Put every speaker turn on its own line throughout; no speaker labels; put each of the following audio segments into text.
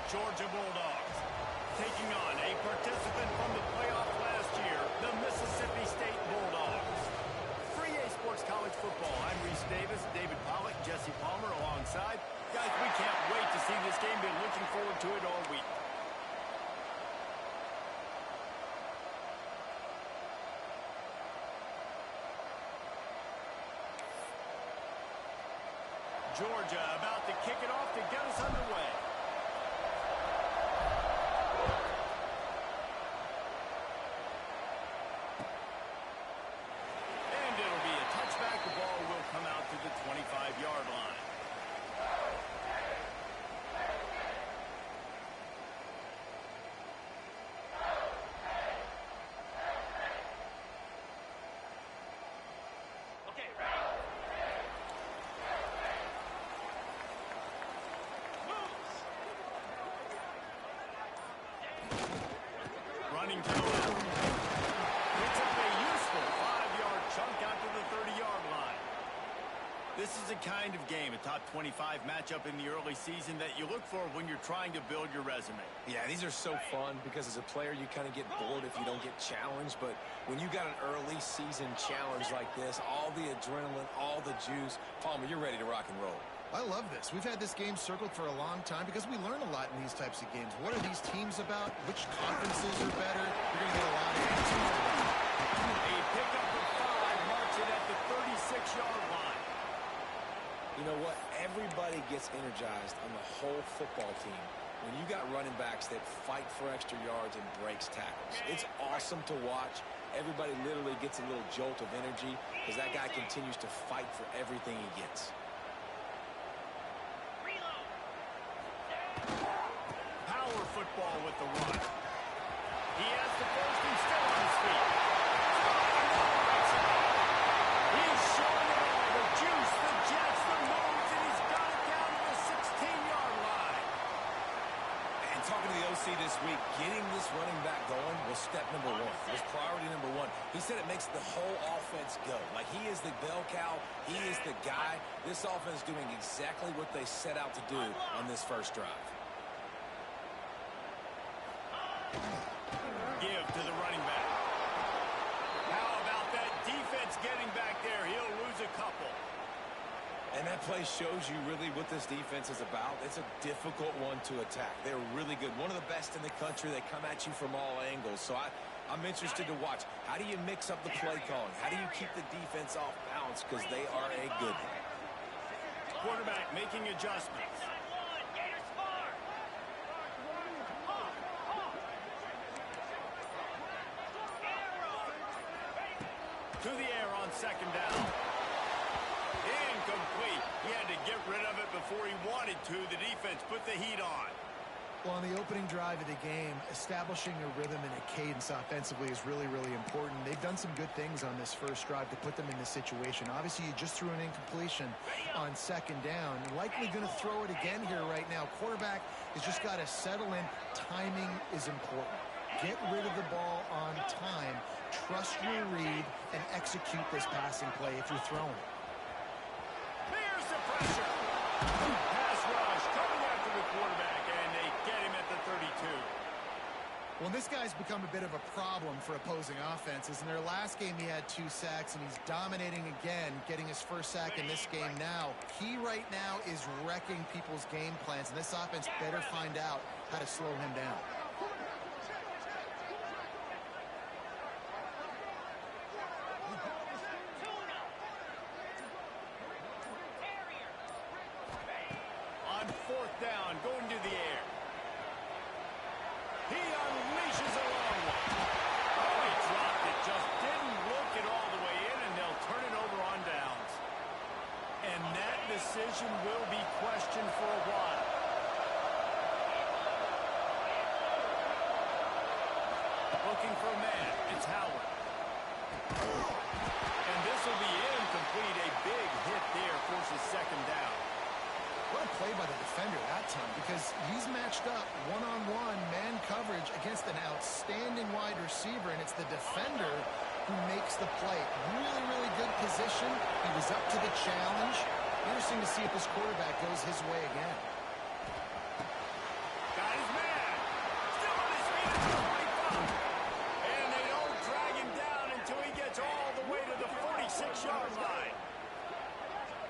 Georgia Bulldogs. Taking on a participant from the playoff last year, the Mississippi State Bulldogs. Free A Sports College Football. I'm Reese Davis, David Pollack, Jesse Palmer alongside. Guys, we can't wait to see this game. Been looking forward to it all week. Georgia about to kick it off to get us underway. And it'll be a touchback. The ball will come out to the 25-yard line. Running to the left. Picks up a useful 5-yard chunk out to the 30-yard line. This is a kind of game, a top 25 matchup in the early season that you look for when you're trying to build your resume.
Yeah, these are so fun because as a player you kind of get bored if you don't get challenged, but when you got an early season challenge like this, all the adrenaline, all the juice, Palmer, you're ready to rock and roll.
I love this. We've had this game circled for a long time because we learn a lot in these types of games. What are these teams about? Which conferences are better? You're going to get a lot of answers to that.
A pickup of 5 marks it at the 36-yard line.
You know what? Everybody gets energized on the whole football team when you got running backs that fight for extra yards and breaks tackles. It's awesome to watch. Everybody literally gets a little jolt of energy because that guy continues to fight for everything he gets.
Power football with the run. He has the first and still on his feet. He's showing it all. The juice, the jets, the moves, and he's got it down to the 16-yard line.
And talking to the OC this week, getting this running back going was step number 1. It was priority number 1. He said it makes the whole offense go. Like he is the bell cow. He is the guy. This offense is doing exactly what they set out to do on this first drive.
Give to the running back. How about that defense getting back there? He'll lose a couple.
And that play shows you really what this defense is about. It's a difficult one to attack. They're really good. One of the best in the country. They come at you from all angles. So I'm interested to watch. How do you mix up the play calling? How do you keep the defense off balance? Because they are a good one.
Quarterback making adjustments. To the air on second down. Incomplete. He had to get rid of it before he wanted to. The defense put the heat on.
Well, on the opening drive of the game, establishing a rhythm and a cadence offensively is really, really important. They've done some good things on this first drive to put them in this situation. Obviously, you just threw an incompletion on second down. Likely going to throw it again here right now. Quarterback has just got to settle in. Timing is important. Get rid of the ball on time. Trust your read and execute this passing play if you're throwing it.
There's the pressure. Pass rush coming after the quarterback, and they get him at the 32.
Well, this guy's become a bit of a problem for opposing offenses. In their last game, he had 2 sacks, and he's dominating again, getting his first sack in this game now. He right now is wrecking people's game plans, and this offense better find out how to slow him down.
Fourth down, going to the air. He unleashes a long one. Oh, he dropped it. Just didn't look it all the way in, and they'll turn it over on downs. And that decision will be questioned for a while. Looking for a man. It's Howard. And this will be incomplete. A big hit there forces second down.
What a play by the defender that time, because he's matched up one-on-one man coverage against an outstanding wide receiver, and it's the defender who makes the play. Really, really good position. He was up to the challenge. Interesting to see if this quarterback goes his way again.
Got his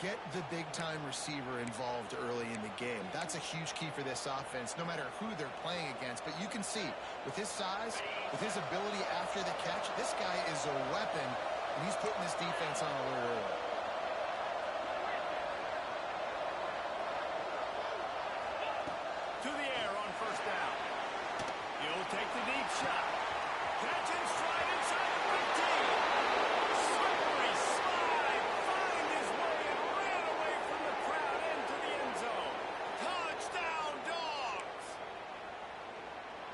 Get the big-time receiver involved early in the game. That's a huge key for this offense, no matter who they're playing against. But you can see, with his size, with his ability after the catch, this guy is a weapon, and he's putting this defense on alert early.
To the air on first down. He'll take the deep shot. Catch and stride inside the 15. Slippery slide. Find his way and ran away from the crowd into the end zone. Touchdown, Dogs!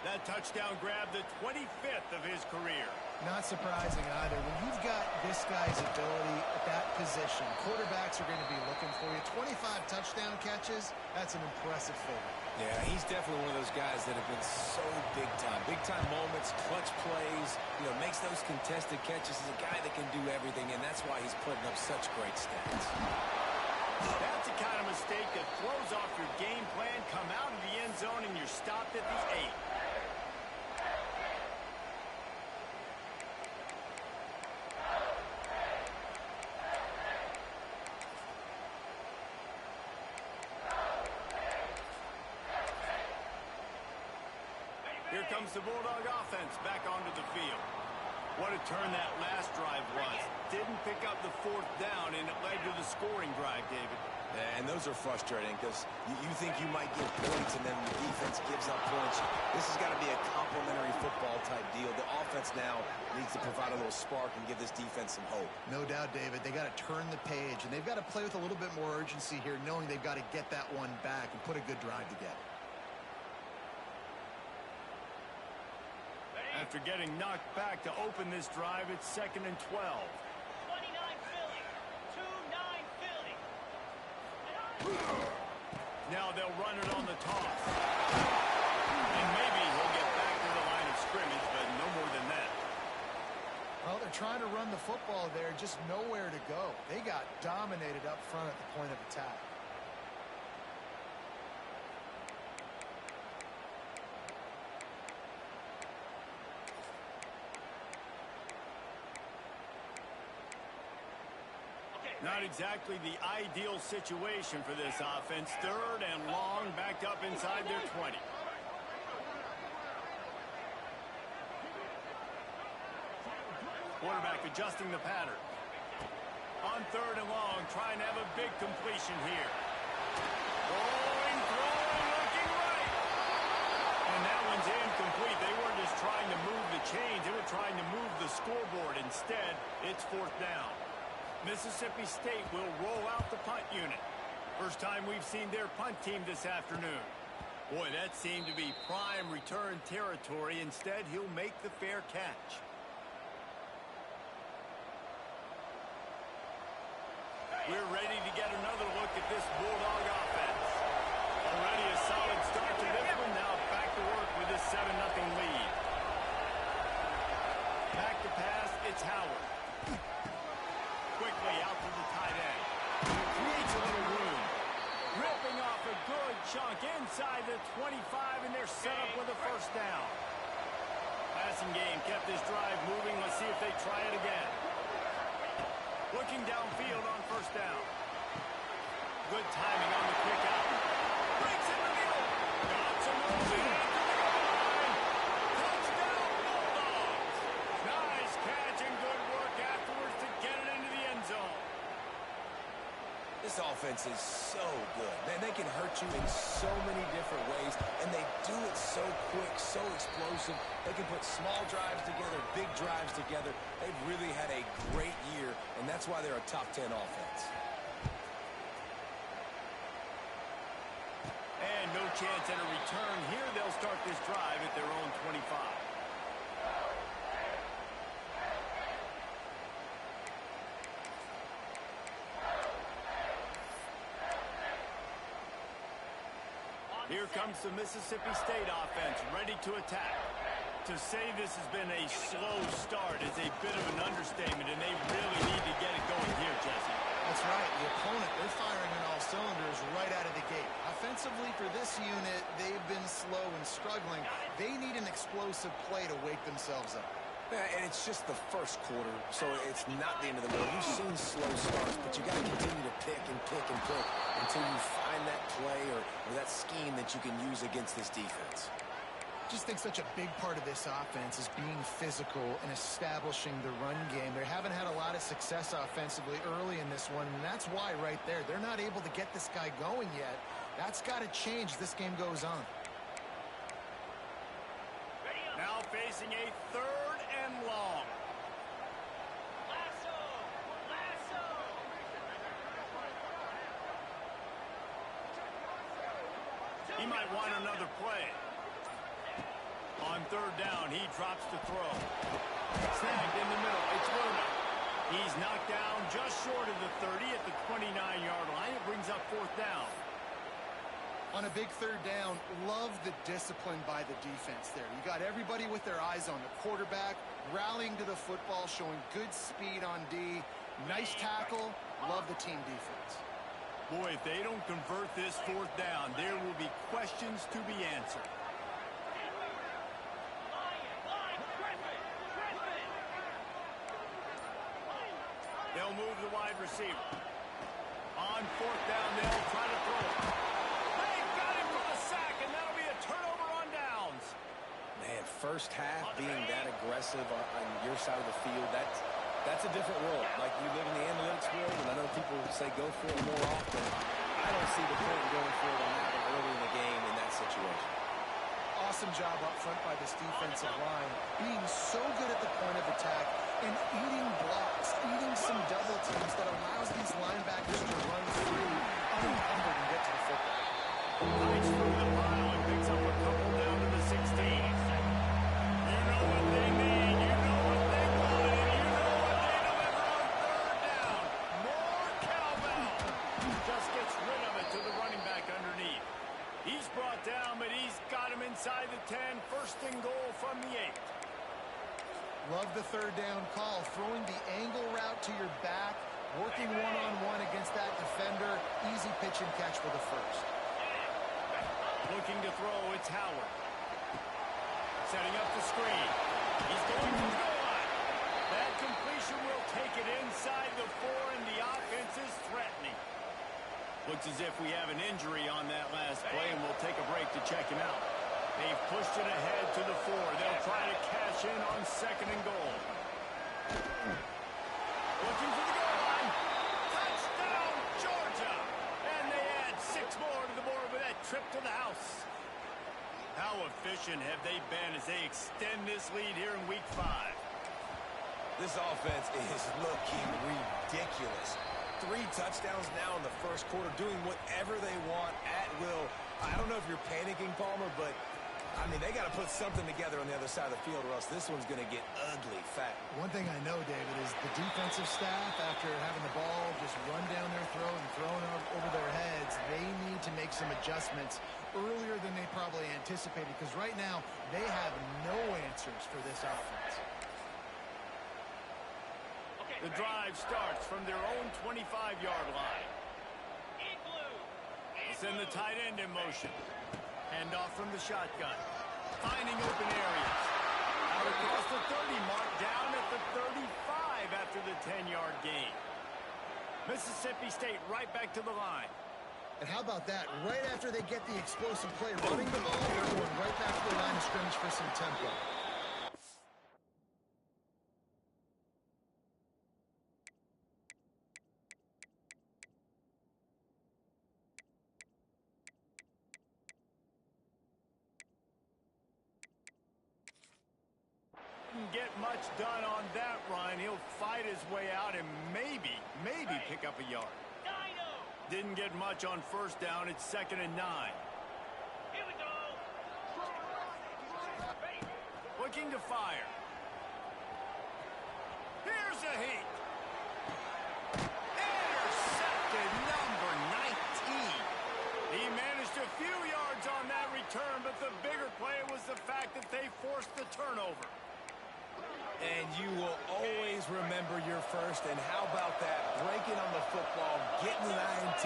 That touchdown grabbed the 25th of his career.
Not surprising either. When you've got this guy's ability at that position, quarterbacks are going to be looking for you. 25 touchdown catches, that's an impressive figure.
Yeah, he's definitely one of those guys that have been so big time. Big time moments, clutch plays, makes those contested catches. He's a guy that can do everything, and that's why he's putting up such great stats.
That's the kind of mistake that throws off your game plan, come out of the end zone, and you're stopped at the 8. Here comes the Bulldog offense back onto the field. What a turn that last drive was. Didn't pick up the 4th down, and it led to the scoring drive, David.
Yeah, and those are frustrating because you think you might get points, and then the defense gives up points. This has got to be a complementary football type deal. The offense now needs to provide a little spark and give this defense some hope.
No doubt, David. They got to turn the page, and they've got to play with a little bit more urgency here, knowing they've got to get that one back and put a good drive together.
After getting knocked back to open this drive, it's 2nd and 12.
29 Philly. 2-9 Philly.
Now they'll run it on the toss. And maybe he'll get back to the line of scrimmage, but no more than that.
Well, they're trying to run the football there, just nowhere to go. They got dominated up front at the point of attack.
Not exactly the ideal situation for this offense. 3rd and long, backed up inside their 20. Quarterback adjusting the pattern. On 3rd and long, trying to have a big completion here. Throwing, looking right. And that one's incomplete. They weren't just trying to move the chains. They were trying to move the scoreboard. Instead, it's 4th down. Mississippi State will roll out the punt unit. First time we've seen their punt team this afternoon. Boy, that seemed to be prime return territory. Instead, he'll make the fair catch. We're ready to get another look at this Bulldog offense. Already a solid start to this one. Now back to work with this 7-0 lead. Back to pass, it's Howard. Quickly out to the tight end. Creates a little room. Ripping off a good chunk inside the 25, and they're set up with a 1st down. Passing game kept this drive moving. Let's see if they try it again. Looking downfield on 1st down. Good timing on the quick out. Breaks in the middle. Got some moving. Touchdown, Bulldogs. Nice catch and good work afterwards to get it into the end zone.
This offense is so good. Man, they can hurt you in so many different ways, and they do it so quick, so explosive. They can put small drives together, big drives together. They've really had a great year, and that's why they're a top 10 offense.
And no chance at a return here. They'll start this drive at their own 25. Here comes the Mississippi State offense, ready to attack. To say this has been a slow start is a bit of an understatement, and they really need to get it going here, Jesse.
That's right. The opponent, they're firing on all cylinders right out of the gate. Offensively for this unit, they've been slow and struggling. They need an explosive play to wake themselves up.
Yeah, and it's just the first quarter, so it's not the end of the world. You've seen slow starts, but you got to continue to pick and pick and pick until you find that play or that scheme that you can use against this defense.
Just think such a big part of this offense is being physical and establishing the run game. They haven't had a lot of success offensively early in this one, and that's why right there, they're not able to get this guy going yet. That's got to change as this game goes on.
Now facing a 3rd and long.
Lasso! Lasso!
He might want another play. On 3rd down, he drops to throw. Snagged in the middle. It's Luna. He's knocked down just short of the 30 at the 29-yard line. It brings up 4th down.
On a big 3rd down, love the discipline by the defense there. You got everybody with their eyes on the quarterback, rallying to the football, showing good speed on D. Nice tackle. Love the team defense.
Boy, if they don't convert this 4th down, there will be questions to be answered. They'll move the wide receiver. On 4th down, they'll try to throw it. They've got him for the sack, and that'll be a turnover on downs.
Man, first half being that aggressive on your side of the field, that's a different world. Like, you live in the analytics world, and I know people say go for it more often. I don't see the point in going for it on that one early in the game in that situation.
Awesome job up front by this defensive line, being so good at the point of attack and eating blocks, eating some double teams that allows these linebackers to run free, unencumbered, and get to the football.
Fights through the pile and picks up a couple down to the 16. You know what they need, you know what they want, and you know what they deliver on 3rd down. More cowbell. Just gets rid of it to the running back underneath. He's brought down, but he's got him inside the 10. 1st and goal from the 8.
Love the 3rd down call, throwing the angle route to your back, working one-on-one against that defender. Easy pitch and catch for the 1st.
Looking to throw, it's Howard. Setting up the screen. He's going to the goal line. That completion will take it inside the 4, and the offense is threatening. Looks as if we have an injury on that last play, and we'll take a break to check him out. They've pushed it ahead to the 4. They'll try to cash in on 2nd and goal. Looking for the goal line. Touchdown, Georgia! And they add 6 more to the board with that trip to the house. How efficient have they been as they extend this lead here in Week 5?
This offense is looking ridiculous. 3 touchdowns now in the 1st quarter, doing whatever they want at will. I don't know if you're panicking, Palmer, but, I mean, they got to put something together on the other side of the field, or else this one's going to get ugly fast.
One thing I know, David, is the defensive staff, after having the ball just run down their throat and thrown over their heads, they need to make some adjustments earlier than they probably anticipated, because right now they have no answers for this offense.
The drive starts from their own 25-yard line. Send the tight end in motion. Hand off from the shotgun. Finding open areas. Out across the 30 mark, down at the 35 after the 10-yard gain. Mississippi State right back to the line.
And how about that? Right after they get the explosive play running the ball, they're going right back to the line of scrimmage for some tempo.
Get much done on that run. He'll fight his way out and maybe pick up a yard. Didn't get much on 1st down. It's 2nd and 9.
Here we go.
Looking to fire. Here's a heat. Intercepted, number 19. He managed a few yards on that return, but the bigger play was the fact that they forced the turnover.
And you will always remember your 1st, and how about that? Breaking on the football, getting an INT,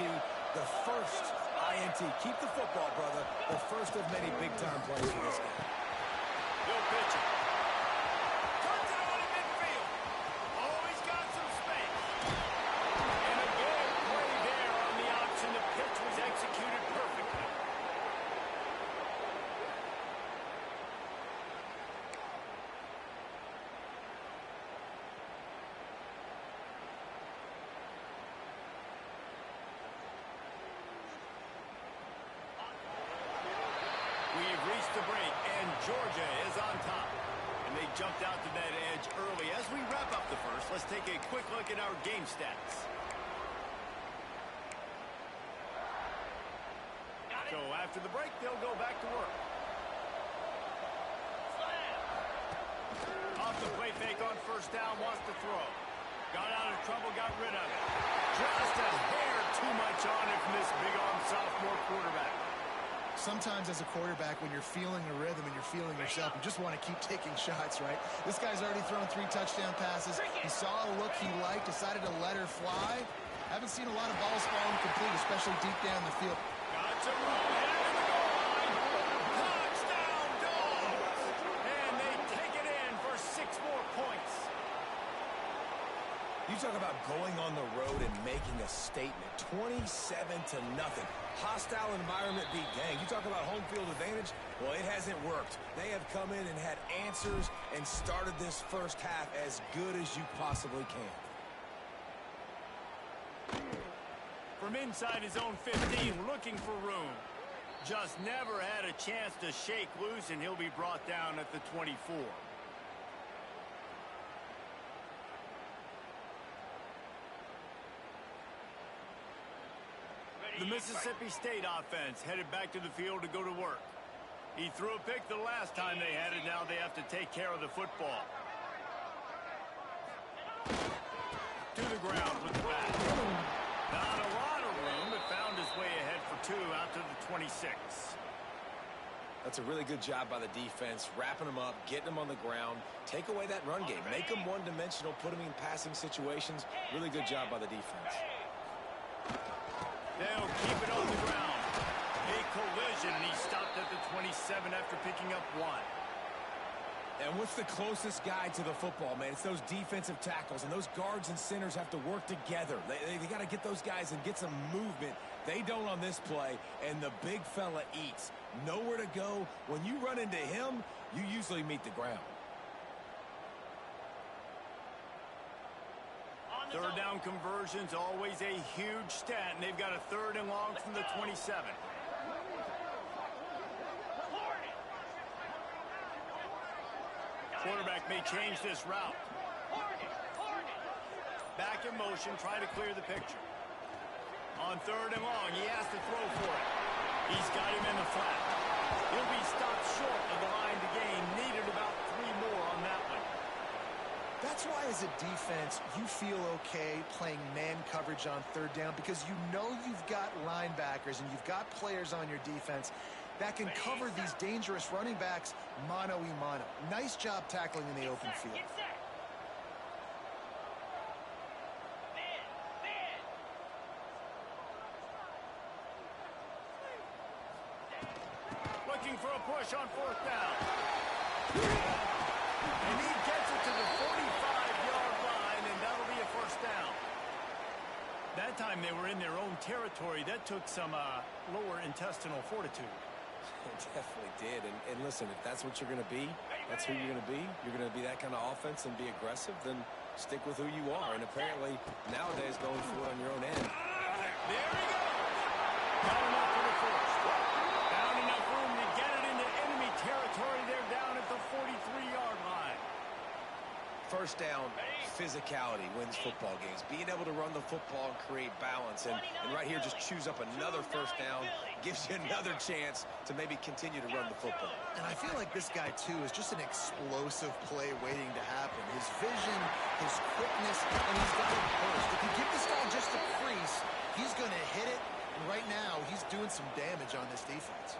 the 1st INT. Keep the football, brother. The 1st of many big-time plays for this guy.
He'll pitch it. Touchdown! forced the break, and Georgia is on top. And they jumped out to that edge early. As we wrap up the first, let's take a quick look at our game stats. So after the break, they'll go back to work. Off the play fake on first down, wants to throw. Got out of trouble, got rid of it. Just a hair too much on it from this big-arm sophomore quarterback.
Sometimes as a quarterback, when you're feeling the rhythm and you're feeling yourself, you just want to keep taking shots, right? This guy's already thrown 3 touchdown passes. He saw a look he liked, decided to let her fly. Haven't seen a lot of balls fall incomplete, especially deep down the field.
Got to roll head to the goal line. Touchdown, Dogs! And they take it in for 6 more points.
You talk about going on the road and making a statement. 27-0. Hostile environment beat gang. You talk about home field advantage. Well, it hasn't worked. They have come in and had answers and started this first half as good as you possibly can.
From inside his own 15, looking for room. Just never had a chance to shake loose, and he'll be brought down at the 24. The Mississippi State offense headed back to the field to go to work. He threw a pick the last time they had it. Now they have to take care of the football. To the ground with the back. Not a lot of room, but found his way ahead for 2 out to the 26.
That's a really good job by the defense, wrapping them up, getting them on the ground, take away that run game, make them one-dimensional, put them in passing situations. Really good job by the defense.
They'll keep it on the ground. A collision, and he stopped at the 27 after picking up 1.
And what's the closest guy to the football, man? It's those defensive tackles, and those guards and centers have to work together. They got to get those guys and get some movement. They don't on this play, and the big fella eats. Nowhere to go. When you run into him, you usually meet the ground.
Third down conversions, always a huge stat, and they've got a 3rd and long from the 27. Quarterback may change this route. Back in motion, try to clear the picture. On 3rd and long, he has to throw for it. He's got him in the flat. He'll be stopped short of the line to gain. Needed about 3 more on that one.
That's why as a defense, you feel okay playing man coverage on 3rd down because you know you've got linebackers and you've got players on your defense that can cover these dangerous running backs mano-a-mano. Nice job tackling in the open field.
Looking for a push on 4th down. And he gets it to the 45-yard line, and that'll be a 1st down. That time they were in their own territory. That took some lower intestinal fortitude.
It definitely did. And listen, if that's what you're going to be, that's who you're going to be. You're going to be that kind of offense and be aggressive, then stick with who you are. And apparently, nowadays, going for it on your own end.
There he goes. Got enough for the 1st. Found enough room to get it into enemy territory. They're down at the 43-yard line.
1st down, physicality wins football games. Being able to run the football and create balance. And right here, just choose up another 1st down. Gives you another chance to maybe continue to run the football.
And I feel like this guy, too, is just an explosive play waiting to happen. His vision, his quickness, and he's got it first. If you give this guy just a crease, he's going to hit it. And right now, he's doing some damage on this defense.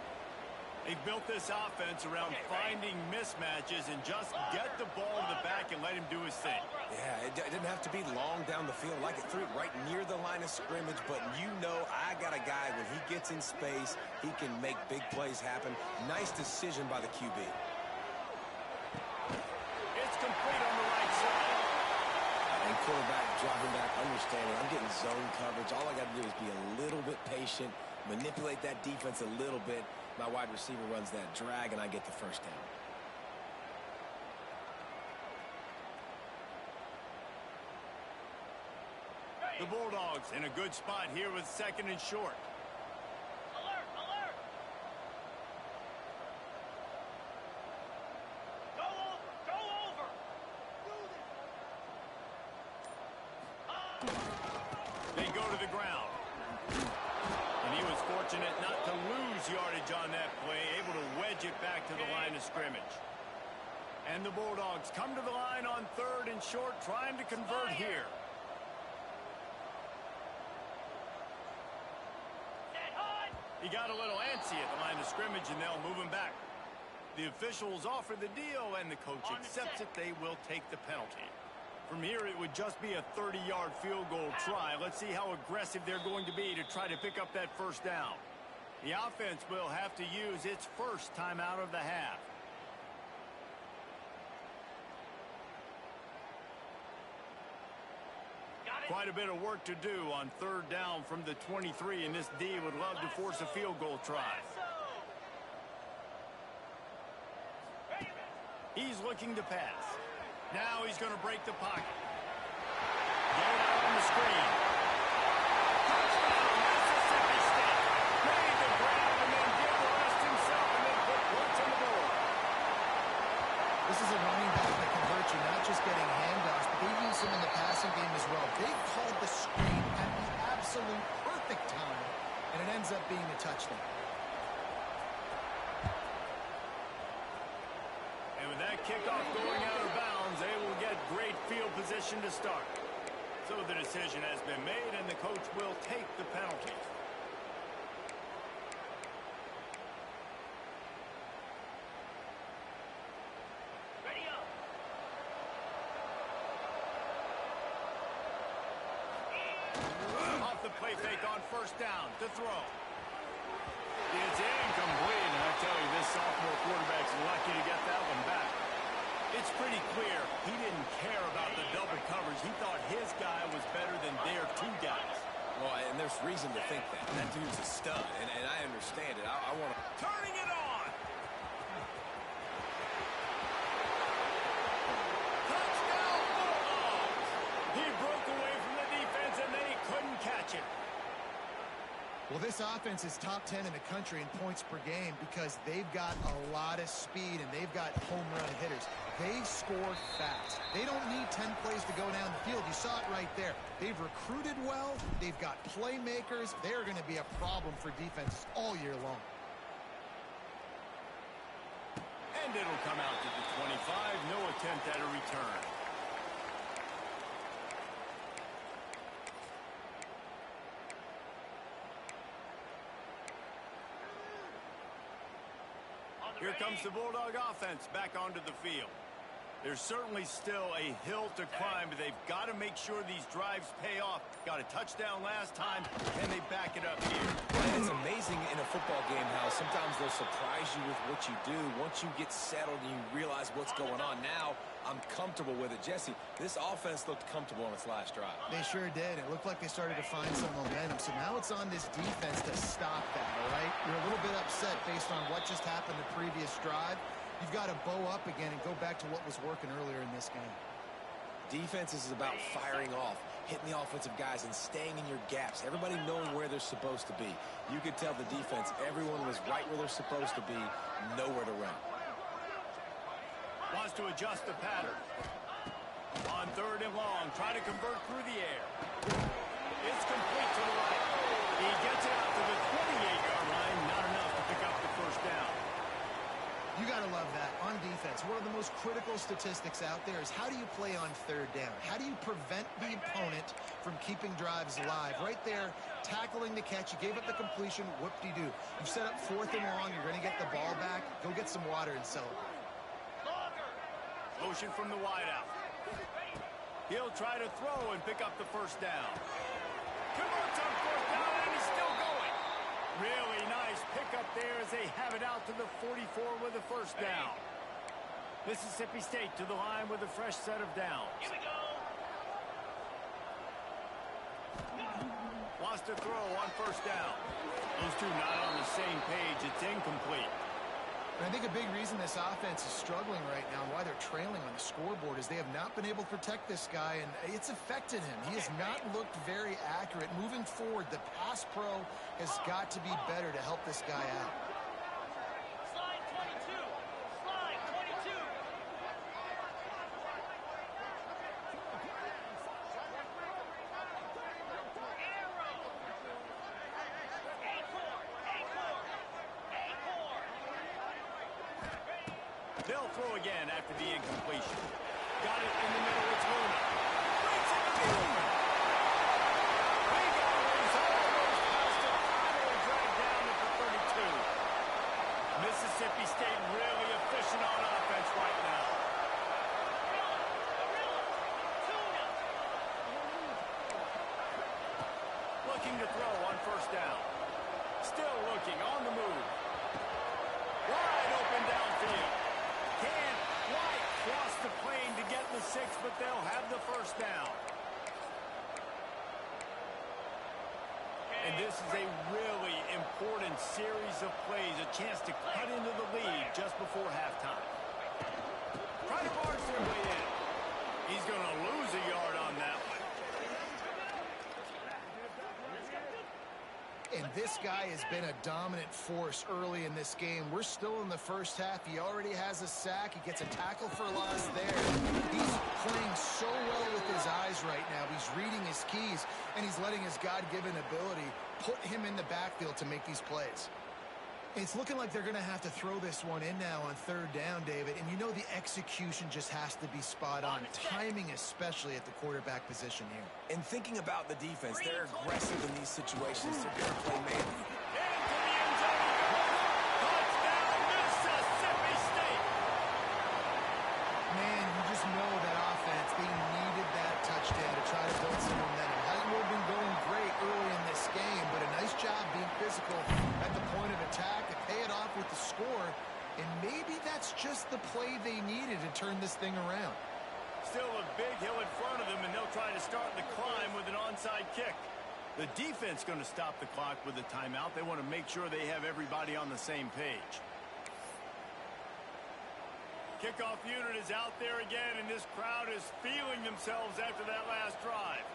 They built this offense around finding mismatches and just get the ball in the back and let him do his thing.
Yeah, it didn't have to be long down the field. Like it threw it right near the line of scrimmage, but you know I got a guy, when he gets in space, he can make big plays happen. Nice decision by the QB.
It's complete on the right side.
And quarterback dropping back, understanding I'm getting zone coverage. All I got to do is be a little bit patient, manipulate that defense a little bit. My wide receiver runs that drag, and I get the 1st down.
The Bulldogs in a good spot here with 2nd and short.
Alert! Alert!
to the ground. And he was fortunate not to lose yardage on that play, able to wedge it back to the line of scrimmage. And the Bulldogs come to the line on 3rd and short, trying to convert here. He got a little antsy at the line of scrimmage, and they'll move him back. The officials offer the deal, and the coach accepts it. They will take the penalty. From here, it would just be a 30-yard field goal try. Let's see how aggressive they're going to be to try to pick up that first down. The offense will have to use its first timeout of the half. Quite a bit of work to do on 3rd down from the 23, and this D would love to force a field goal try. He's looking to pass. Now he's going to break the pocket. Get it out on the screen. Touchdown, Mississippi State. Made the grab and then did the rest himself and then put points on the board.
This is a running back that converts you, not just getting handoffs, but they use him in the passing game as well. They called the screen at the absolute perfect time, and it ends up being a touchdown.
And with that kickoff going out of bounds, they will get great field position to start. So the decision has been made, and the coach will take the penalty.
Ready up.
Off the play fake on 1st down to throw. It's incomplete, and I tell you, this sophomore quarterback's lucky to get that one back. It's pretty clear he didn't care about the double coverage. He thought his guy was better than their 2 guys.
Well, and there's reason to think that. That dude's a stud, and I understand it. I want to...
Turning it on! Touchdown, Bulldogs! He broke away from the defense, and then he couldn't catch it.
Well, this offense is top 10 in the country in points per game because they've got a lot of speed and they've got home run hitters. They score fast. They don't need 10 plays to go down the field. You saw it right there. They've recruited well. They've got playmakers. They're going to be a problem for defenses all year long.
And it'll come out to the 25. No attempt at a return. Here comes the Bulldog offense back onto the field. There's certainly still a hill to climb, but they've got to make sure these drives pay off. Got a touchdown last time, and they back it up here.
And it's amazing in a football game how sometimes they'll surprise you with what you do. Once you get settled and you realize what's going on, now I'm comfortable with it. Jesse, this offense looked comfortable on its last drive.
They sure did. It looked like they started to find some momentum. So now it's on this defense to stop that, all right? You're a little bit upset based on what just happened the previous drive. You've got to bow up again and go back to what was working earlier in this game.
Defense is about firing off, hitting the offensive guys, and staying in your gaps. Everybody knowing where they're supposed to be. You could tell the defense, everyone was right where they're supposed to be, nowhere to run.
Wants to adjust the pattern. On 3rd and long, try to convert through the air. It's complete to the right. He gets it out to the 28-yard line, not enough to pick up the first down.
You got to love that. On defense, one of the most critical statistics out there is how do you play on 3rd down? How do you prevent the opponent from keeping drives alive? Right there, tackling the catch. You gave up the completion. Whoop-de-doo. You've set up 4th and long. You're going to get the ball back. Go get some water and celebrate.
Motion from the wideout. He'll try to throw and pick up the first down. Converts on 4th down, and he's still going. Really nice pickup there as they have it out to the 44 with the first down. Mississippi State to the line with a fresh set of downs.
Here we go.
Wants to throw on 1st down. Those two not on the same page. It's incomplete.
And I think a big reason this offense is struggling right now and why they're trailing on the scoreboard is they have not been able to protect this guy, and it's affected him. He has not looked very accurate. Moving forward, the pass pro has got to be better to help this guy out.
Slide 22. Slide 22. Arrow.
They'll throw again after the incompletion. Got it in the middle. It's Luna. Breaks it to the open. They got it. He's almost past it. Finally dragged down at the 32. Mississippi State really efficient on offense right now. Looking to throw on first down. Still looking on the move. Wide open downfield. Can't quite cross the plane to get the 6, but they'll have the first down. And this is a really important series of plays, a chance to cut into the lead just before halftime. Try to barge their way in. He's going to lose a yard on that one.
And this guy has been a dominant force early in this game. We're still in the first half. He already has a sack. He gets a tackle for loss there. He's playing so well with his eyes right now. He's reading his keys, and he's letting his God-given ability put him in the backfield to make these plays. It's looking like they're going to have to throw this one in now on third down, David. And you know the execution just has to be spot on. Timing especially at the quarterback position here.
And thinking about the defense, they're aggressive in these situations. They're going to play man.
Into the end zone. Touchdown, Mississippi State.
Man, you just know that offense, they needed that touchdown to try to build some momentum. Hasn't really been going great early in this game, but a nice job being physical at the point of attack to pay it off with the score. And maybe that's just the play they needed to turn this thing around.
Still a big hill in front of them, and they'll try to start the climb with an onside kick. The defense going to stop the clock with a timeout. They want to make sure they have everybody on the same page. Kickoff unit is out there again, and this crowd is feeling themselves after that last drive.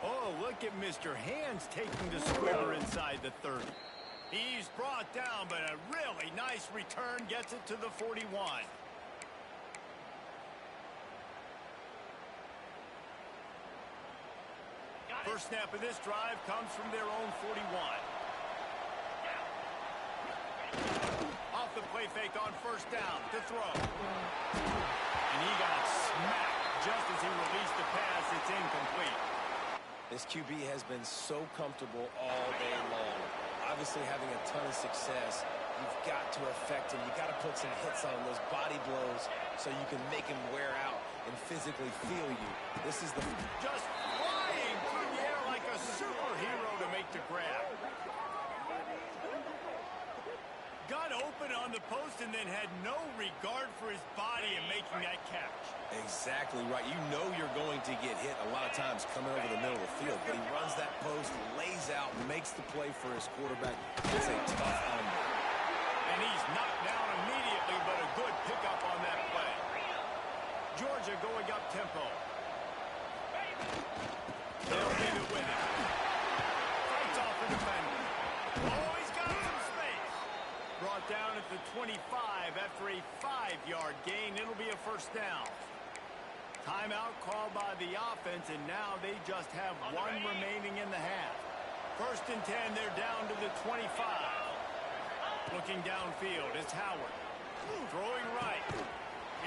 Oh, look at Mr. Hands taking the squibber inside the 30. He's brought down, but a really nice return gets it to the 41. First snap of this drive comes from their own 41. Off the play fake on first down to throw. And he got smacked just as he released the pass. It's incomplete.
This QB has been so comfortable all day long. Obviously having a ton of success. You've got to affect him. You've got to put some hits on him, those body blows, so you can make him wear out and physically feel you. This is the...
Just flying through the air like a superhero to make the grab. Got open on the post and then had no regard for his body in making that catch.
Exactly right. You know you're going to get hit a lot of times coming over the middle of the field, but he runs that post, lays out, makes the play for his quarterback. It's a tough under.
And he's knocked down immediately, but a good pickup on that play. Georgia going up tempo. They'll leave it with him. Fights off the defender. Oh, he's got some space. Brought down at the 25 after a 5-yard gain. It'll be a first down. Timeout called by the offense, and now they just have one remaining in the half. First and 10, they're down to the 25. Looking downfield, it's Howard. Throwing right.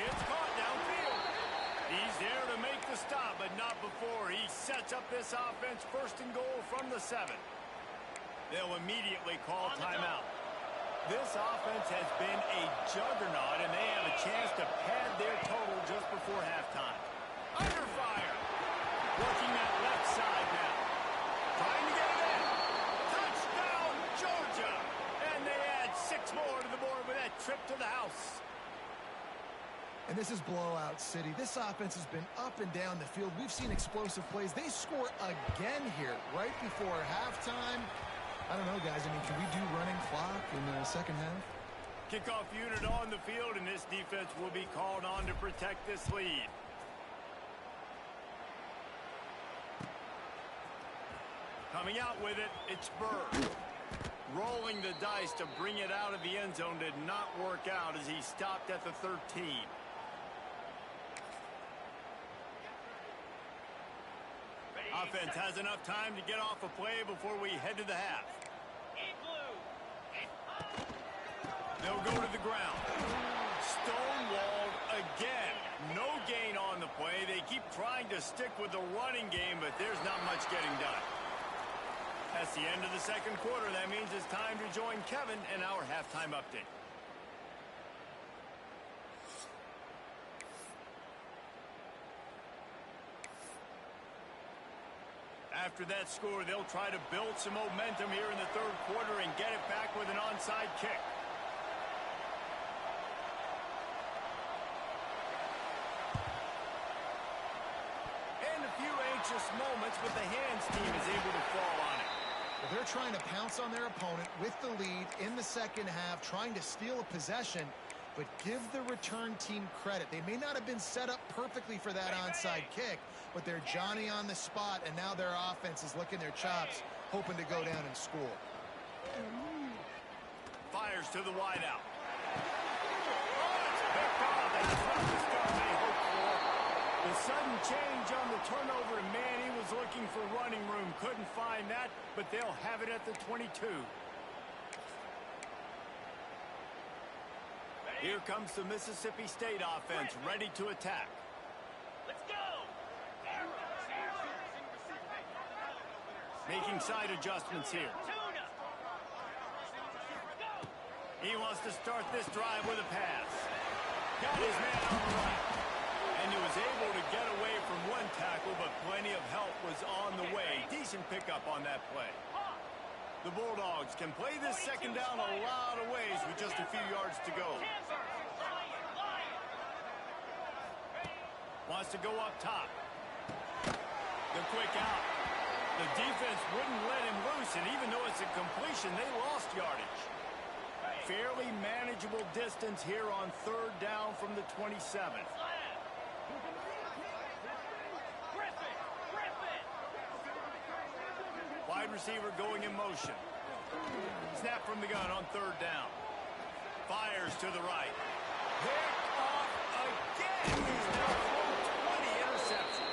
It's caught downfield. He's there to make the stop, but not before he sets up this offense first and goal from the 7. They'll immediately call timeout. This offense has been a juggernaut, and they have a chance to pad their total just before halftime. Under fire. Working that left side now. Trying to get it in. Touchdown, Georgia. And they add 6 more to the board with that trip to the house.
And this is blowout city. This offense has been up and down the field. We've seen explosive plays. They score again here right before halftime. I don't know, guys. I mean, can we do running clock in the second half?
Kickoff unit on the field, and this defense will be called on to protect this lead. Coming out with it, it's Burr. Rolling the dice to bring it out of the end zone did not work out as he stopped at the 13. Offense has enough time to get off a play before we head to the half. They'll go to the ground. Stonewalled again. No gain on the play. They keep trying to stick with the running game, but there's not much getting done. That's the end of the second quarter. That means it's time to join Kevin in our halftime update. After that score, they'll try to build some momentum here in the third quarter and get it back with an onside kick. And a few anxious moments, but the hands team is able to fall on it.
Well, they're trying to pounce on their opponent with the lead in the second half, trying to steal a possession, but give the return team credit. They may not have been set up perfectly for that onside kick, but they're Johnny on the spot, and now their offense is licking their chops, hoping to go down and score.
Fires to the wideout. Oh, it's picked off. That's not the start they hoped for. The sudden change on the turnover, and man, he was looking for running room. Couldn't find that, but they'll have it at the 22. Here comes the Mississippi State offense, ready to attack.
Let's go!
Making side adjustments here.
Tuna! Go!
He wants to start this drive with a pass. Got his man on the right. And he was able to get away from one tackle, but plenty of help was on the way. Decent pickup on that play. The Bulldogs can play this second down a lot of ways with just a few yards to go. Wants to go up top. The quick out. The defense wouldn't let him loose, and even though it's a completion, they lost yardage. Fairly manageable distance here on third down from the 27. Wide receiver going in motion. Snap from the gun on third down. Fires to the right. Picked off again. He's now thrown 20 interception.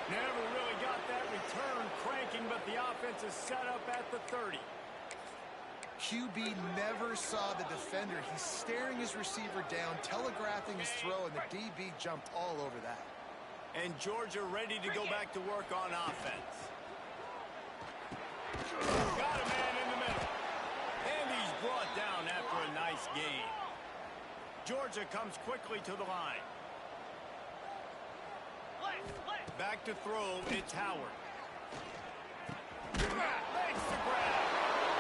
Never really got that return cranking, but the offense is set up at the 30.
QB never saw the defender. He's staring his receiver down, telegraphing his throw, and the DB jumped all over that.
And Georgia ready to go back to work on offense. Got a man in the middle. And he's brought down after a nice gain. Georgia comes quickly to the line. Back to throw, it's Howard. Makes the grab.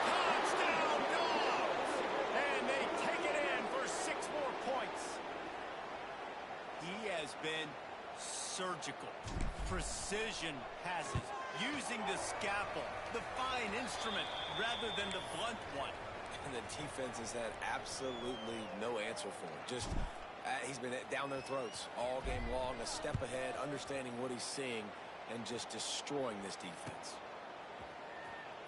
Touchdown, Dogs! And they take it in for 6 more points. He has been surgical. Precision passes. Using the scalpel, the fine instrument, rather than the blunt one.
And the defense has had absolutely no answer for it. Just, he's been down their throats all game long, a step ahead, understanding what he's seeing, and just destroying this defense.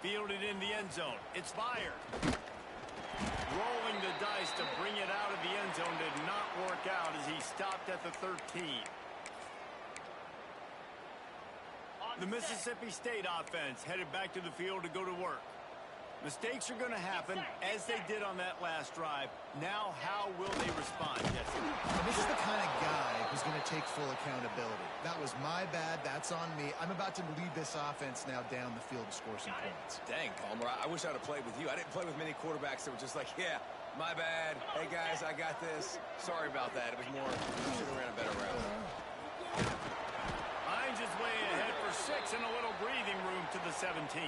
Fielded in the end zone. It's fired. Rolling the dice to bring it out of the end zone did not work out as he stopped at the 13. The Mississippi State offense headed back to the field to go to work. Mistakes are going to happen, as they did on that last drive. Now, how will they respond, Jesse?
And this is the kind of guy who's going to take full accountability. That was my bad. That's on me. I'm about to lead this offense now down the field to score some points.
Dang, Palmer, I wish I'd have played with you. I didn't play with many quarterbacks that were just like, yeah, my bad. Hey, guys, I got this. Sorry about that. It was more, should have ran a better route.
Hines is way ahead for 6 and a little breathing room to the 17.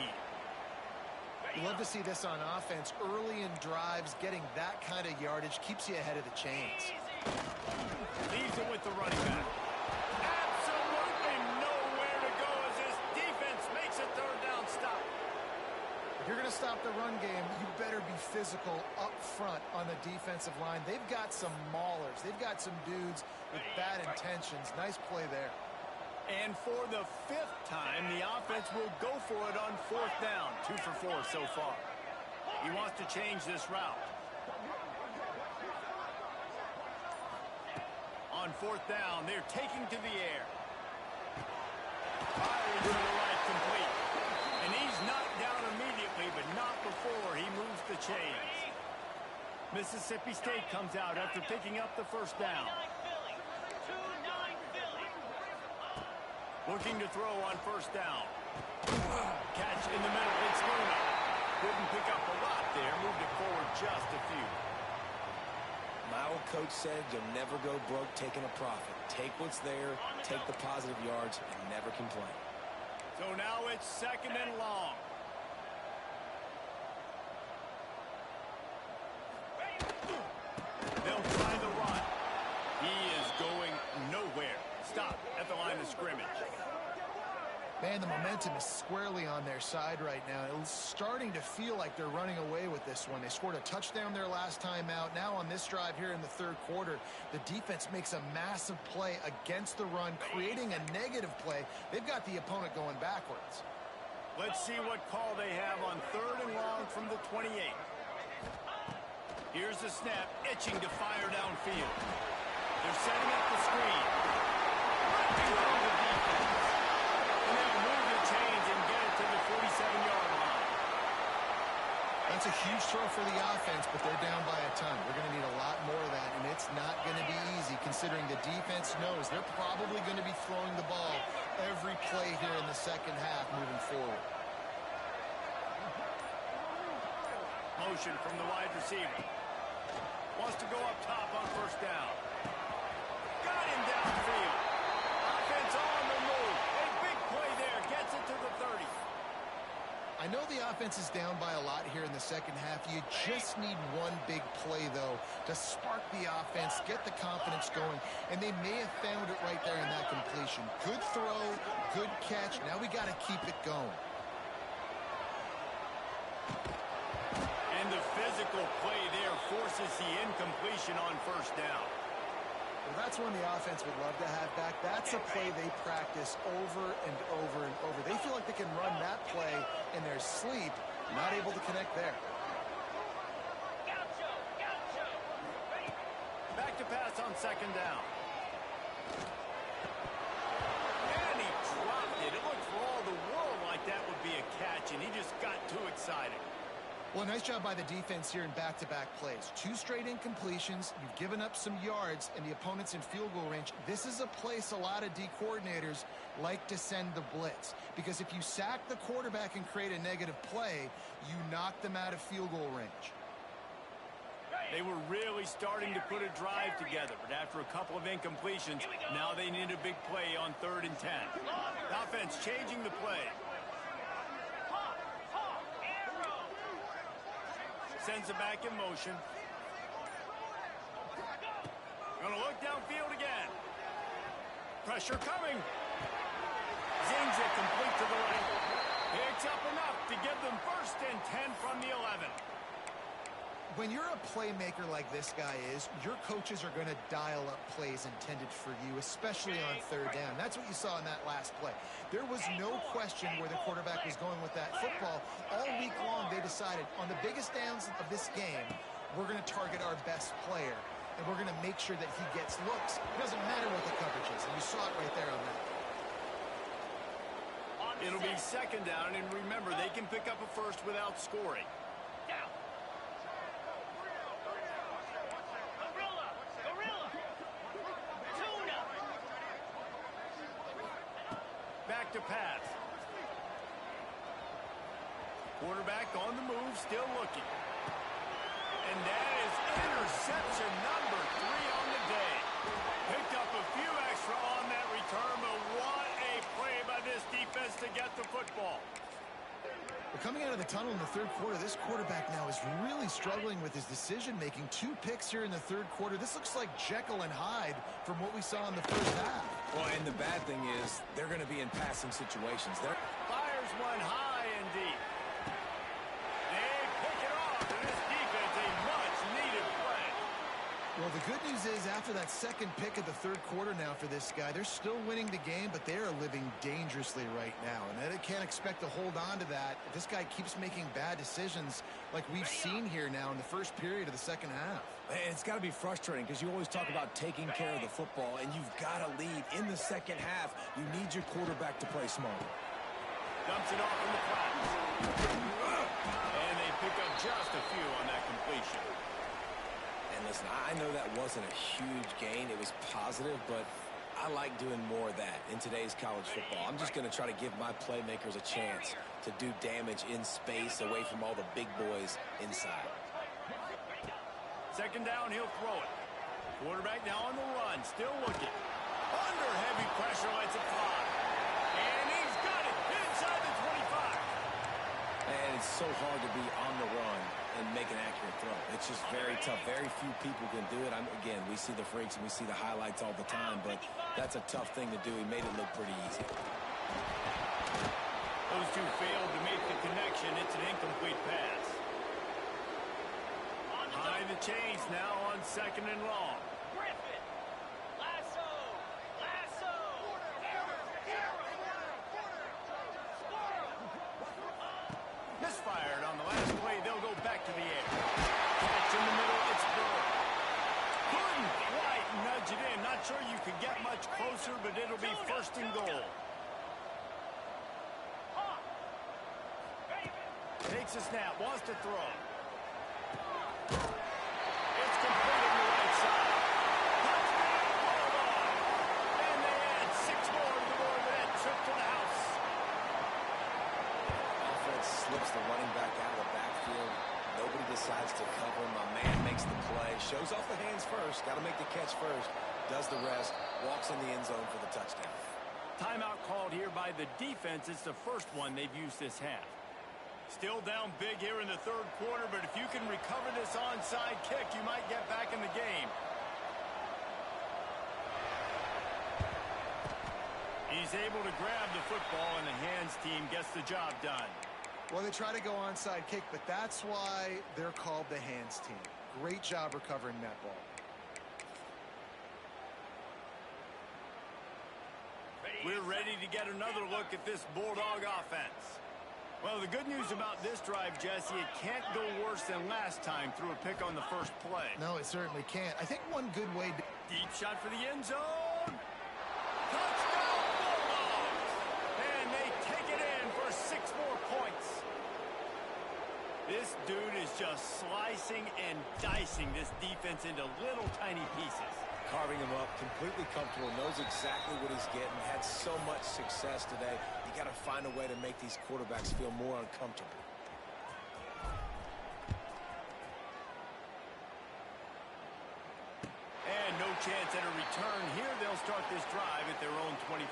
Love to see this on offense. Early in drives, getting that kind of yardage keeps you ahead of the chains.
Leaves it with the running back. Absolutely nowhere to go as this defense makes a third down stop.
If you're going to stop the run game, you better be physical up front on the defensive line. They've got some maulers. They've got some dudes with bad intentions. Nice play there.
And for the 5th time, the offense will go for it on 4th down. 2 for 4 so far. He wants to change this route. On 4th down, they're taking to the air. Firing to the right, complete. And he's knocked down immediately, but not before he moves the chains. Mississippi State comes out after picking up the first down.
29 Philly.
Looking to throw on first down. Catch in the middle. It's Luna. Didn't pick up a lot there. Moved it forward just a few.
My old coach said you'll never go broke taking a profit. Take what's there, take the positive yards, and never complain.
So now it's 2nd and long. They'll try the run. He is going nowhere. Stop at the line of scrimmage.
Man, the momentum is squarely on their side right now. It's starting to feel like they're running away with this one. They scored a touchdown their last time out. Now on this drive here in the third quarter, the defense makes a massive play against the run, creating a negative play. They've got the opponent going backwards.
Let's see what call they have on 3rd and long from the 28. Here's the snap, itching to fire downfield. They're setting up the screen. The defense. And they'll move the chains and get it to the 47-yard line.
That's a huge throw for the offense, but they're down by a ton. They're going to need a lot more of that, and it's not going to be easy considering the defense knows they're probably going to be throwing the ball every play here in the second half moving forward.
Motion from the wide receiver. Wants to go up top on first down. Got him downfield. Offense on the move. A big play there. Gets it to the 30.
I know the offense is down by a lot here in the second half. You just need one big play, though, to spark the offense, get the confidence going, and they may have found it right there in that completion. Good throw, good catch. Now we got to keep it going.
And the physical play there forces the incompletion on first down.
Well, that's one the offense would love to have back. That's a play they practice over and over and over. They feel like they can run that play in their sleep, not able to connect there.
Gaucho, gaucho.
Back to pass on 2nd down. And he dropped it. It looked for all the world like that would be a catch, and he just got too excited.
Well, nice job by the defense here in back-to-back plays. 2 straight incompletions. You've given up some yards, and the opponent's in field goal range. This is a place a lot of D coordinators like to send the blitz, because if you sack the quarterback and create a negative play, you knock them out of field goal range.
They were really starting to put a drive together, but after a couple of incompletions, now they need a big play on 3rd and 10. The offense changing the play. Sends it back in motion. Gonna look downfield again. Pressure coming. Zings it complete to the right. Picks up enough to give them 1st and 10 from the 11.
When you're a playmaker like this guy is, your coaches are going to dial up plays intended for you, especially on 3rd down. That's what you saw in that last play. There was no question where the quarterback was going with that football. All week long, they decided on the biggest downs of this game, we're going to target our best player, and we're going to make sure that he gets looks. It doesn't matter what the coverage is, and you saw it right there on that.
It'll be 2nd down, and remember, they can pick up a first without scoring.
Down. Gorilla, gorilla. Tuna.
Back to pass. Quarterback on the move, still looking. And that is interception number 3 on the day. Picked up a few extra on that return, but what a play by this defense to get the football.
Well, coming out of the tunnel in the third quarter, this quarterback now is really struggling with his decision-making. 2 picks here in the third quarter. This looks like Jekyll and Hyde from what we saw in the first half.
Well, and the bad thing is they're going to be in passing situations.
Fires one high and deep. They pick it off, and this defense a much-needed play.
Well, the good news is after that second pick of the third quarter now for this guy, they're still winning the game, but they are living dangerously right now. And they can't expect to hold on to that if this guy keeps making bad decisions like we've seen here now in the first period of the second half.
And it's got to be frustrating because you always talk about taking care of the football, and you've got to lead. In the second half, you need your quarterback to play smart.
Dumps it off in the flats. And they pick up just a few on that completion.
And listen, I know that wasn't a huge gain. It was positive, but I like doing more of that in today's college football. I'm just going to try to give my playmakers a chance to do damage in space away from all the big boys inside.
Second down, he'll throw it. Quarterback now on the run, still looking. Under heavy pressure, lets it fly. And he's got it inside the 25.
And it's so hard to be on the run and make an accurate throw. It's just very tough. Very few people can do it. Again, we see the freaks and we see the highlights all the time, but that's a tough thing to do. He made it look pretty easy.
Those two failed to make the connection. It's an incomplete pass. High the chains now on second and long.
Griffin. Lasso. Lasso.
Misfired on the last play. They'll go back to the air. Catch in the middle. It's thrown. Couldn't quite nudge it in. Not sure you could get much closer, but it'll be first and goal. Takes a snap. Wants to throw. It's complete on the right side. Touchdown, Bulldogs. And they add 6 more to the board with that trip to the house.
Offense slips the running back out of the backfield. Nobody decides to cover him. My man makes the play. Shows off the hands first. Got to make the catch first. Does the rest. Walks in the end zone for the touchdown.
Timeout called here by the defense. It's the first one they've used this half. Still down big here in the third quarter, but if you can recover this onside kick, you might get back in the game. He's able to grab the football, and the hands team gets the job done.
Well, they try to go onside kick, but that's why they're called the hands team. Great job recovering that ball.
We're ready to get another look at this Bulldog offense. Well, the good news about this drive, Jesse, it can't go worse than last time through a pick on the first play.
No, it certainly can't. I think one good way to...
Deep shot for the end zone. Touchdown, Bulldogs! And they take it in for 6 more points. This dude is just slicing and dicing this defense into little tiny pieces.
Carving him up, completely comfortable, knows exactly what he's getting, had so much success today. You got to find a way to make these quarterbacks feel more uncomfortable.
And no chance at a return here. They'll start this drive at their own 25.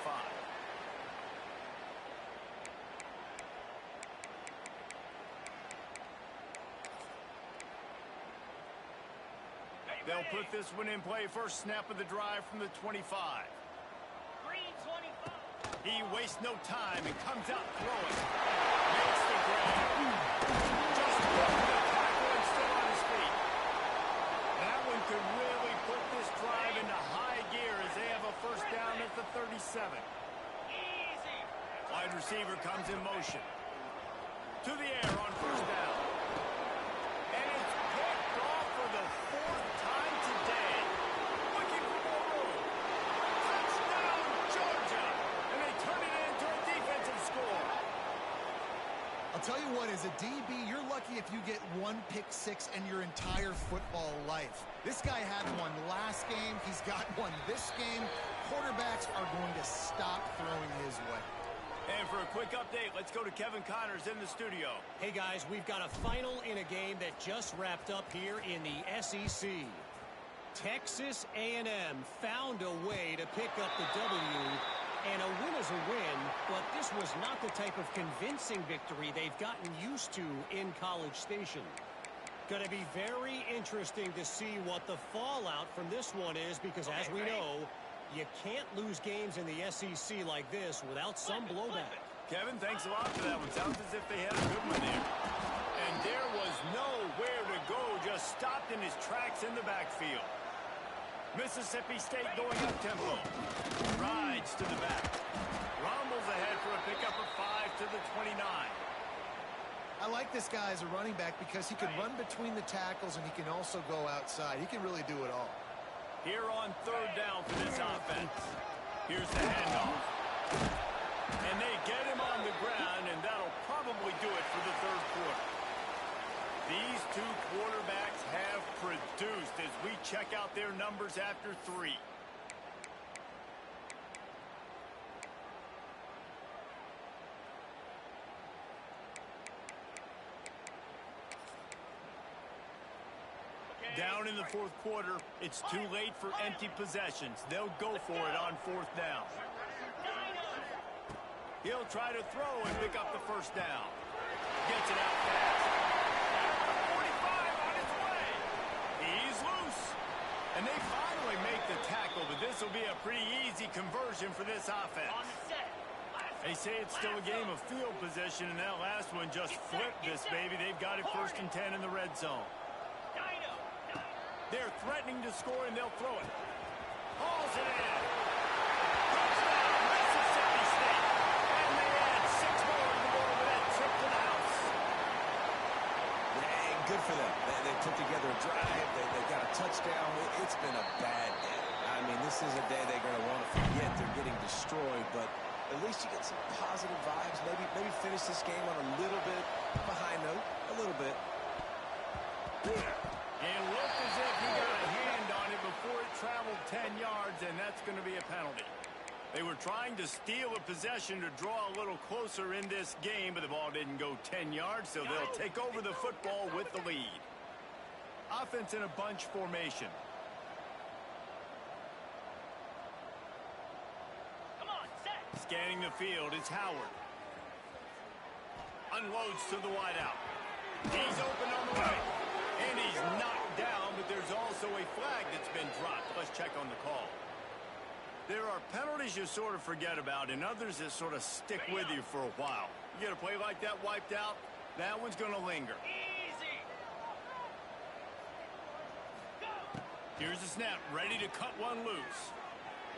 They'll put this one in play. First snap of the drive from the 25.
Green 25.
He wastes no time and comes out throwing. Makes the grab. Just broke the tackle and still on his feet. That one could really put this drive into high gear as they have a first down at the 37.
Easy.
Wide receiver comes in motion. To the air on first down. And it's picked off for the 4th time today. Looking for more room. Touchdown, Georgia. And they turn it into a defensive score.
I'll tell you what, as a DB, you're lucky if you get 1 pick six in your entire football life. This guy had one last game. He's got one this game. Quarterbacks are going to stop throwing his way.
And for a quick update, let's go to Kevin Connors in the studio.
Hey guys, we've got a final in a game that just wrapped up here in the SEC. Texas A&M found a way to pick up the W, and a win is a win, but this was not the type of convincing victory they've gotten used to in College Station. Going to be very interesting to see what the fallout from this one is, because as we know, you can't lose games in the SEC like this without some blowback.
Kevin, thanks a lot for that one. Sounds as if they had a good one there. And there was nowhere to go, just stopped in his tracks in the backfield. Mississippi State going up tempo. Rides to the back. Rumbles ahead for a pickup of 5 to the 29.
I like this guy as a running back because he can run between the tackles and he can also go outside. He can really do it all.
Here on third down for this offense. Here's the handoff. And they get him on the ground, and that'll probably do it for the third quarter. These two quarterbacks have produced as we check out their numbers after 3. Down in the 4th quarter, it's too late for empty possessions. They'll go for it on 4th down. He'll try to throw and pick up the 1st down. Gets it out fast. 45 on its way. He's loose. And they finally make the tackle, but this will be a pretty easy conversion for this offense. They say it's still a game of field position, and that last one just flipped this baby. They've got it 1st and 10 in the red zone. They're threatening to score, and they'll throw it. Hauls it in. Touchdown, Mississippi State. And they add 6 more on the board with that trip to the house.
Yeah, good for them. They put together a drive. They got a touchdown. It's been a bad day. I mean, this is a day they're going to want to forget. They're getting destroyed, but at least you get some positive vibes. Maybe finish this game on a little bit of a high note. A little bit.
It looked as if he got a hand on it before it traveled 10 yards, and that's going to be a penalty. They were trying to steal a possession to draw a little closer in this game, but the ball didn't go 10 yards, so they'll take over the football with the lead. Offense in a bunch formation.
Come on, set.
Scanning the field, it's Howard. Unloads to the wideout. He's open on the right. And he's knocked down, but there's also a flag that's been dropped. Let's check on the call. There are penalties you sort of forget about and others that sort of stick with you for a while. You get a play like that wiped out, that one's going to linger.
Easy. Go.
Here's the snap, ready to cut one loose.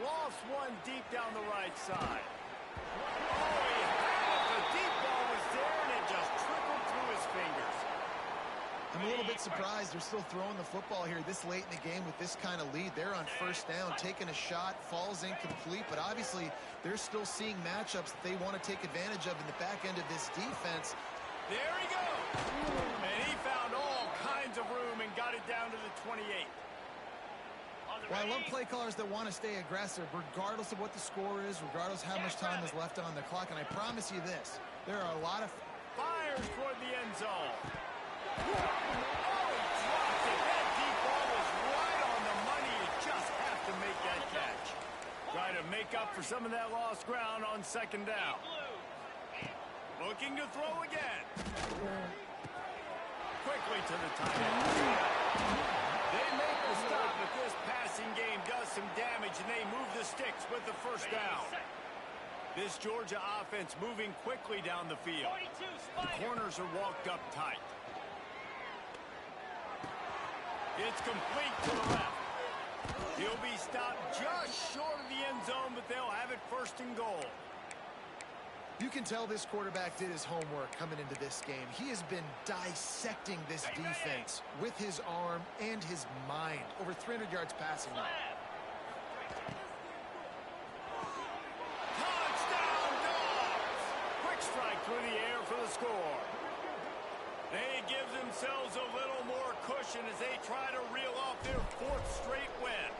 Lofts one deep down the right side. Oh, he had it. The deep ball was there, and it just trickled through his fingers.
I'm a little bit surprised they're still throwing the football here this late in the game with this kind of lead. They're on 1st down, taking a shot, falls incomplete, but obviously they're still seeing matchups that they want to take advantage of in the back end of this defense.
There he goes. And he found all kinds of room and got it down to the 28.
Well, I love play callers that want to stay aggressive regardless of what the score is, regardless how much time is left on the clock, and I promise you this, there are a lot of...
Fires toward the end zone. Oh, he dropped it. That deep ball was right on the money. You just have to make that catch. Try to make up for some of that lost ground on 2nd down. Looking to throw again. Quickly to the tight end. They make the stop, but this passing game does some damage, and they move the sticks with the 1st down. This Georgia offense moving quickly down the field. The corners are walked up tight. It's complete to the left. He'll be stopped just short of the end zone, but they'll have it 1st and goal.
You can tell this quarterback did his homework coming into this game. He has been dissecting this defense with his arm and his mind. Over 300 yards passing now.
Touchdown, Dogs! Quick strike through the air for the score. They give themselves a little more cushion as they try to reel off their 4th straight win.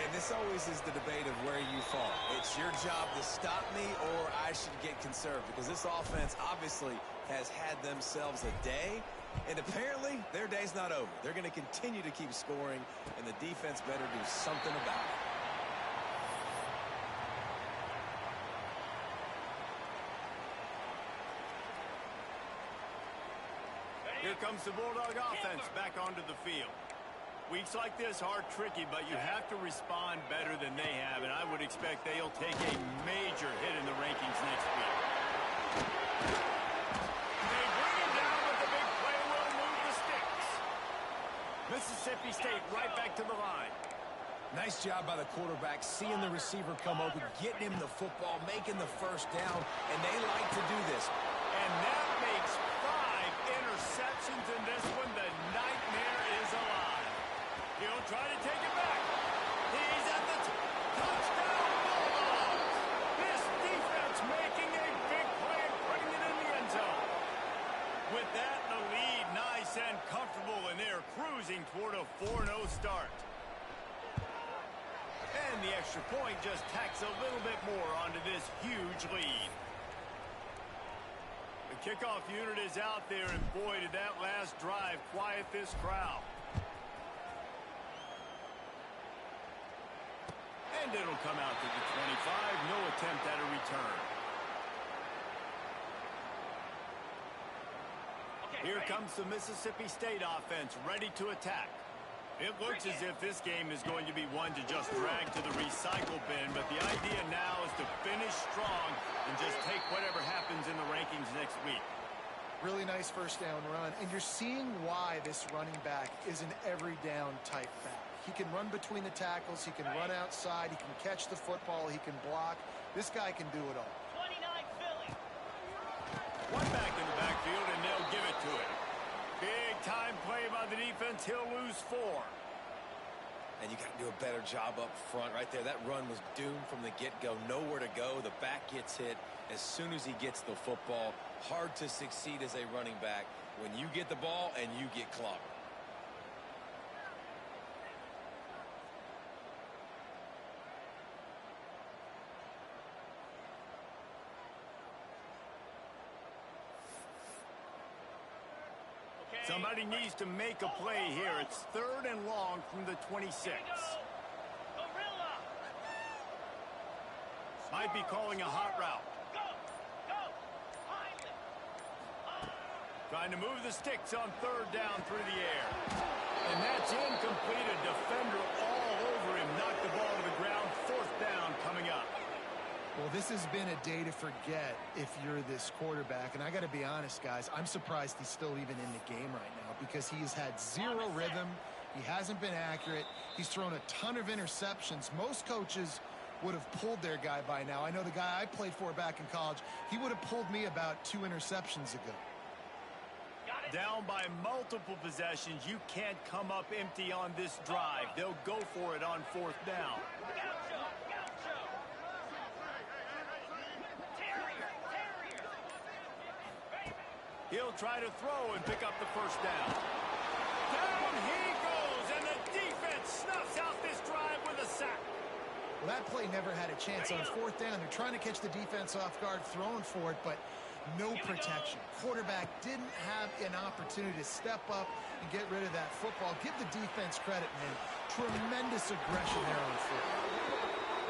And this always is the debate of where you fall. It's your job to stop me or I should get conserved, because this offense obviously has had themselves a day, and apparently their day's not over. They're going to continue to keep scoring, and the defense better do something about it.
Here comes the Bulldog offense back onto the field. Weeks like this are tricky, but you have to respond better than they have, and I would expect they'll take a major hit in the rankings next week. They bring him down with the big play, will move the sticks. Mississippi State right back to the line.
Nice job by the quarterback, seeing the receiver come open, getting him the football, making the 1st down, and they like to do this.
And that makes 5 interceptions in this one. The nightmare is alive. He'll try to take it back. He's at the touchdown Bulldogs. This defense making a big play and putting it in the end zone. With that, the lead comfortable, and they're cruising toward a 4-0 start. And the extra point just tacks a little bit more onto this huge lead. The kickoff unit is out there, and boy, did that last drive quiet this crowd. And it'll come out to the 25. No attempt at a return. Here comes the Mississippi State offense, ready to attack. It looks as if this game is going to be one to just drag to the recycle bin, but the idea now is to finish strong and just take whatever happens in the rankings next week.
Really nice first down run, and you're seeing why this running back is an every down type back. He can run between the tackles, he can run outside, he can catch the football, he can block. This guy can do it all.
29 Philly.
One back in the backfield, and they'll give it to him. Big time play by the defense. He'll lose 4.
And you got to do a better job up front right there. That run was doomed from the get-go. Nowhere to go. The back gets hit as soon as he gets the football. Hard to succeed as a running back when you get the ball and you get clobbered.
Somebody needs to make a play here. It's 3rd and long from the 26.
Gorilla.
Might be calling a hot route.
Go. Finally.
Trying to move the sticks on 3rd down through the air. And that's incomplete. A defender all over him. Knocked the ball to the ground. 4th down coming up.
Well, this has been a day to forget if you're this quarterback. And I got to be honest, guys, I'm surprised he's still even in the game right now because he has had zero rhythm. He hasn't been accurate. He's thrown a ton of interceptions. Most coaches would have pulled their guy by now. I know the guy I played for back in college, he would have pulled me about 2 interceptions ago.
Down by multiple possessions. You can't come up empty on this drive. They'll go for it on 4th down. He'll try to throw and pick up the 1st down. Down he goes, and the defense snuffs out this drive with a sack.
Well, that play never had a chance on 4th down. They're trying to catch the defense off guard, throwing for it, but no protection. Quarterback didn't have an opportunity to step up and get rid of that football. Give the defense credit, man. Tremendous aggression there on 4th.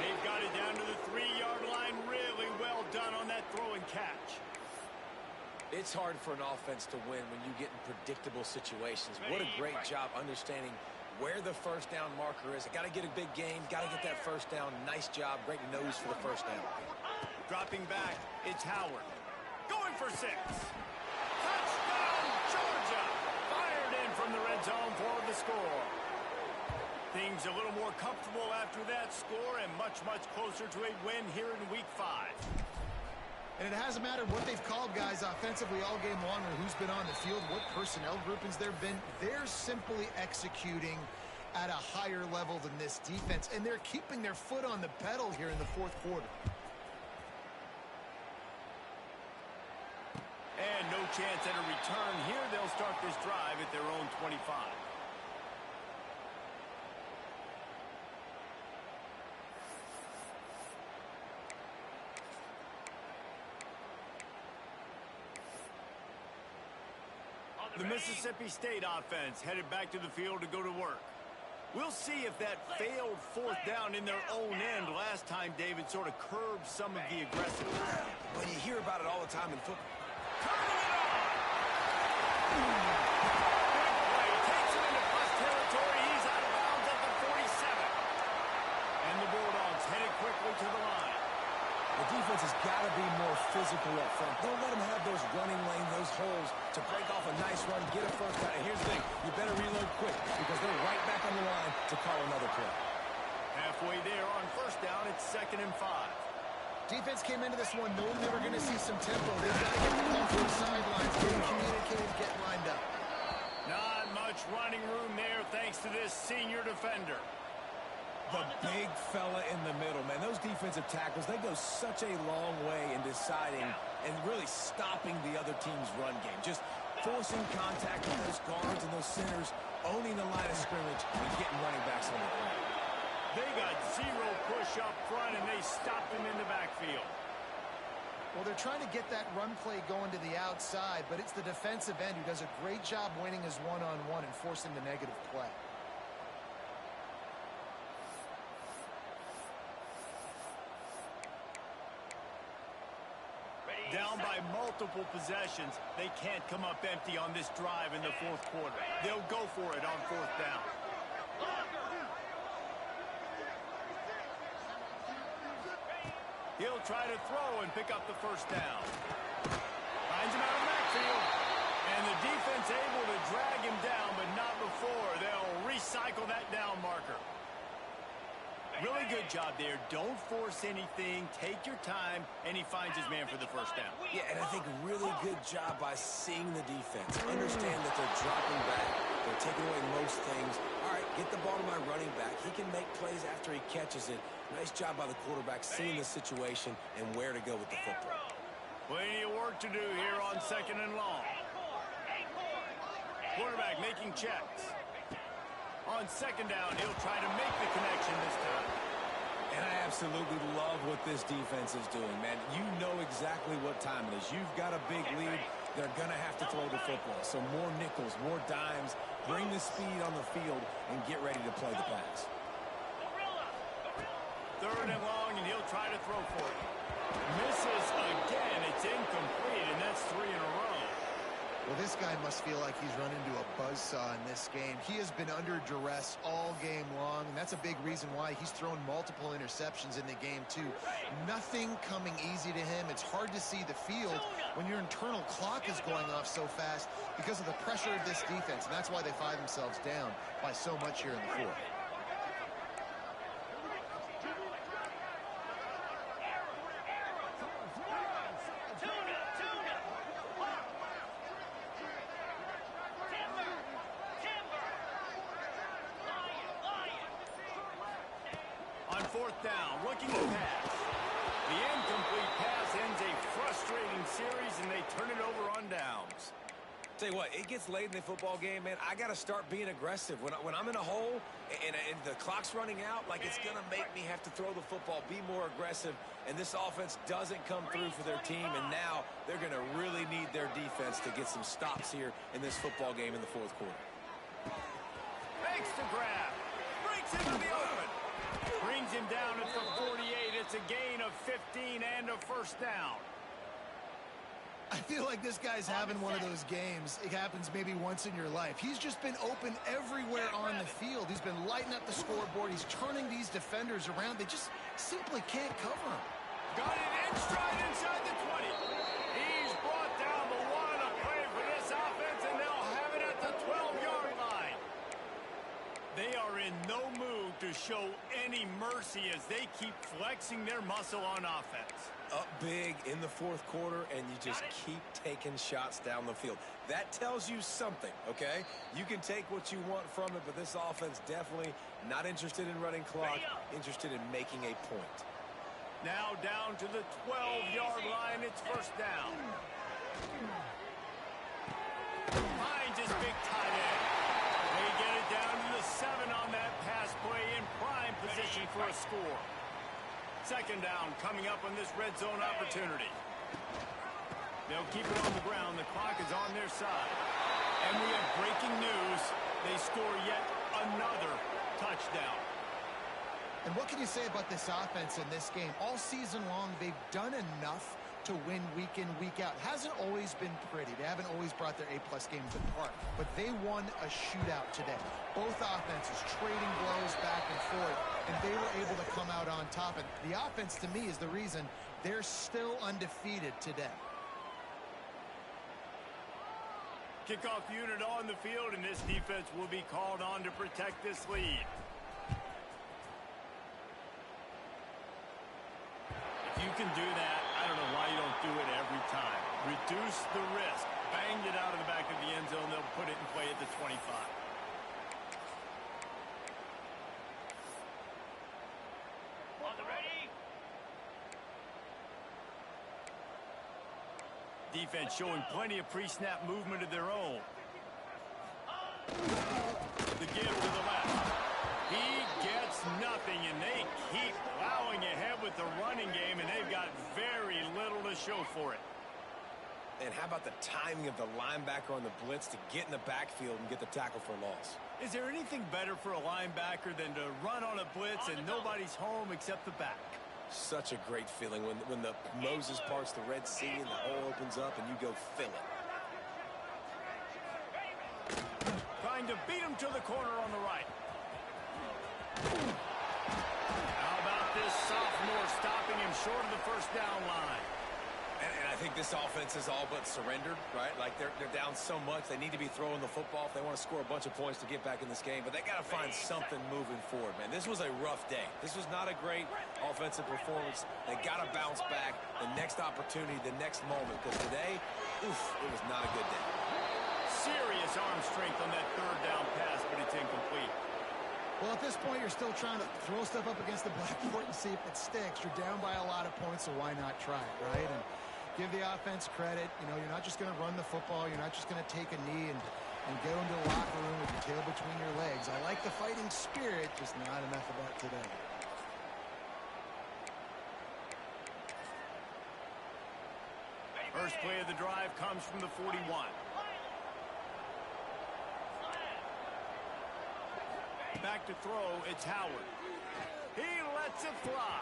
They've got it down to the 3-yard line. Really well done on that throw and catch.
It's hard for an offense to win when you get in predictable situations. What a great job understanding where the 1st down marker is. Got to get a big gain. Got to get that 1st down. Nice job. Great nose for the 1st down.
Dropping back, it's Howard. Going for 6. Touchdown, Georgia. Fired in from the red zone for the score. Things a little more comfortable after that score and much, much closer to a win here in Week 5.
And it hasn't mattered what they've called, guys, offensively all game long or who's been on the field, what personnel groupings there have been. They're simply executing at a higher level than this defense, and they're keeping their foot on the pedal here in the 4th quarter.
And no chance at a return here. They'll start this drive at their own 25. The Mississippi State offense headed back to the field to go to work. We'll see if that failed 4th down in their own end last time, David, sort of curbed some of the aggressiveness.
Well, you hear about it all the time in football.
Turning it on! Big play. Takes him into plus territory. He's out of bounds at the 47. And the Bulldogs headed quickly to the line.
The defense has got to be more physical up front. Don't let them have those running lanes, those holes to break off a nice run, get a 1st down. And here's the thing, you better reload quick because they're right back on the line to call another play.
Halfway there on 1st down, it's 2nd and 5.
Defense came into this one knowing they were going to see some tempo. They've got to get the ball from the sidelines, getting communicated, getting lined up.
Not much running room there thanks to this senior defender.
The big fella in the middle, man. Those defensive tackles, they go such a long way in deciding and really stopping the other team's run game. Just forcing contact with those guards and those centers, owning the line of scrimmage, and getting running backs on the ground.
They got zero push up front, and they stopped him in the backfield.
Well, they're trying to get that run play going to the outside, but it's the defensive end who does a great job winning his one-on-one and forcing the negative play.
Down by multiple possessions, they can't come up empty on this drive in the fourth quarter. They'll go for it on fourth down. He'll try to throw and pick up the first down. Finds him out of the backfield. And the defense able to drag him down, but not before. They'll recycle that down marker. Really good job there. Don't force anything. Take your time, and he finds his man for the first down.
Yeah, and I think really good job by seeing the defense. Understand that they're dropping back. They're taking away most things. All right, get the ball to my running back. He can make plays after he catches it. Nice job by the quarterback seeing the situation and where to go with the football.
Plenty of work to do here on second and long. Quarterback making checks. On second down, he'll try to make the connection this time.
And I absolutely love what this defense is doing, man. You know exactly what time it is. You've got a big lead. They're going to have to throw the football. So more nickels, more dimes. Bring the speed on the field and get ready to play the pass.
Third and long, and he'll try to throw for it. Misses again. It's incomplete, and that's 3 in a row.
Well, this guy must feel like he's run into a buzzsaw in this game. He has been under duress all game long, and that's a big reason why he's thrown multiple interceptions in the game, too. Nothing coming easy to him. It's hard to see the field when your internal clock is going off so fast because of the pressure of this defense, and that's why they find themselves down by so much here in the fourth.
Fourth down, looking to pass. The incomplete pass ends a frustrating series, and they turn it over on downs.
Tell you what, it gets late in the football game, man. I got to start being aggressive. When I'm in a hole and the clock's running out, like it's going to make me have to throw the football, be more aggressive, and this offense doesn't come through for their team, and now they're going to really need their defense to get some stops here in this football game in the fourth quarter.
Makes the grab. Breaks into the open. Brings him down at the 48. It's a gain of 15 and a first down.
I feel like this guy's having one of those games. It happens maybe once in your life. He's just been open everywhere on the field. He's been lighting up the scoreboard. He's turning these defenders around. They just simply can't cover him.
Got it in stride inside the 20. He's brought down, but what a play for this offense, and they'll have it at the 12-yard line. They are in no mood to show any mercy as they keep flexing their muscle on offense.
Up big in the fourth quarter, and you just keep taking shots down the field. That tells you something, okay? You can take what you want from it, but this offense definitely not interested in running clock, interested in making a point.
Now down to the 12-yard line, it's first down. Finds his big tight end. They get it down to the 7 on that pass play in prime position for a score. Second down coming up on this red zone opportunity. They'll keep it on the ground. The clock is on their side. And we have breaking news. They score yet another touchdown.
And what can you say about this offense in this game? All season long, they've done enough to win week in, week out. Hasn't always been pretty. They haven't always brought their A-plus games to the park. But they won a shootout today. Both offenses trading blows back and forth, and they were able to come out on top. And the offense, to me, is the reason they're still undefeated today.
Kickoff unit on the field, and this defense will be called on to protect this lead. If you can do that, I don't know why you don't do it every time. Reduce the risk. Banged it out of the back of the end zone. They'll put it in play at the 25. defense showing plenty of pre-snap movement of their own. The give to the left. He gets nothing, and they keep plowing ahead with the running game, and they've got very little to show for it.
And how about the timing of the linebacker on the blitz to get in the backfield and get the tackle for a loss?
Is there anything better for a linebacker than to run on a blitz and nobody's home except the back?
Such a great feeling when the Moses parts the Red Sea and the hole opens up and you go fill it.
Trying to beat him to the corner on the right. How about this sophomore stopping him short of the first down line?
And I think this offense is all but surrendered, right? Like they're down so much, they need to be throwing the football if they want to score a bunch of points to get back in this game. But they got to find something moving forward, man. This was a rough day. This was not a great offensive performance. They got to bounce back the next opportunity, the next moment. Because today, oof, it was not a good day.
Serious arm strength on that third down pass, but it's incomplete.
Well, at this point, you're still trying to throw stuff up against the blackboard and see if it sticks. You're down by a lot of points, so why not try it, right? And give the offense credit. You know, you're not just going to run the football. You're not just going to take a knee and go into the locker room with your tail between your legs. I like the fighting spirit, just not enough of that today.
First play of the drive comes from the 41. Back to throw, it's Howard. He lets it fly.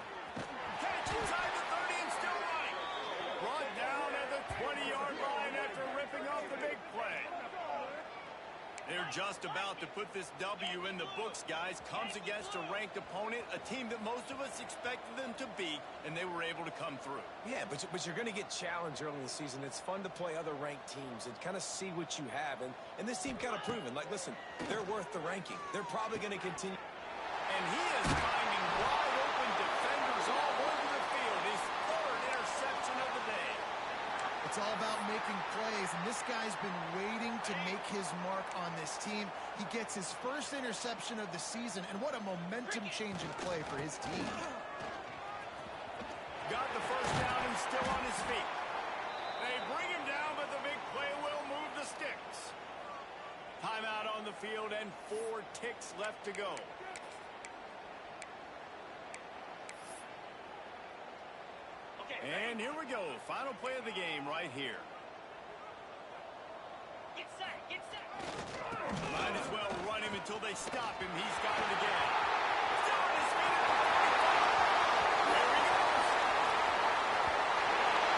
Catch inside the 30 and still running. Brought down at the 20-yard line after ripping off the big play. They're just about to put this W in the books, guys. Comes against a ranked opponent, a team that most of us expected them to beat, and they were able to come through.
Yeah, but you're going to get challenged early in the season. It's fun to play other ranked teams and kind of see what you have. And this team kind of proven, like, listen, they're worth the ranking. They're probably going to continue.
And he is finding wide open defenders all over the field. His third interception of the day.
It's all about making plays, and this guy's been waiting to make his mark on this team. He gets his first interception of the season, and what a momentum-changing play for his team.
Got the first down and still on his feet. They bring him down, but the big play will move the sticks. Timeout on the field and 4 ticks left to go. And here we go. Final play of the game right here.
Get set, get set.
Might as well run him until they stop him. He's got it again. Still on his feet at the 35. There he goes.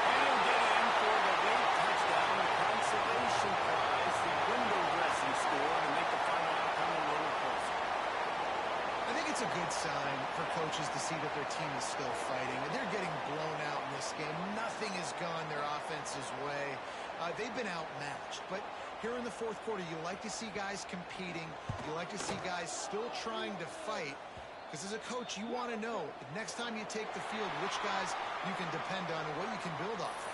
And he'll get in for the late touchdown, the consolation prize, the window dressing score to make the final outcome a little closer.
I think it's a good sign for coaches to see that their team is still fighting, and they're getting blown out in this game. Nothing has gone their offense's way. They've been outmatched, but here in the fourth quarter, you like to see guys competing. You like to see guys still trying to fight, because as a coach, you want to know the next time you take the field which guys you can depend on and what you can build off of.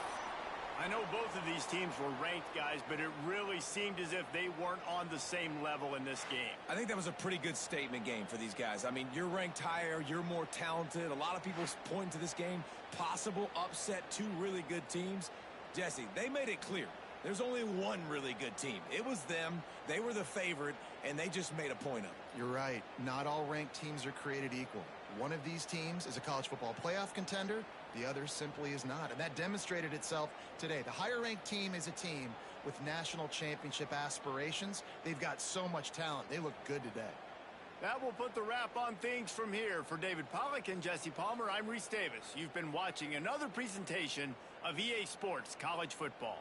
I know both of these teams were ranked, guys, but it really seemed as if they weren't on the same level in this game.
I think that was a pretty good statement game for these guys. I mean, you're ranked higher, you're more talented. A lot of people point to this game, possible upset, 2 really good teams. Jesse, they made it clear. There's only one really good team. It was them. They were the favorite, and they just made a point of it.
You're right. Not all ranked teams are created equal. One of these teams is a college football playoff contender. The other simply is not. And that demonstrated itself today. The higher-ranked team is a team with national championship aspirations. They've got so much talent. They look good today.
That will put the wrap on things from here. For David Pollack and Jesse Palmer, I'm Reese Davis. You've been watching another presentation of EA Sports College Football.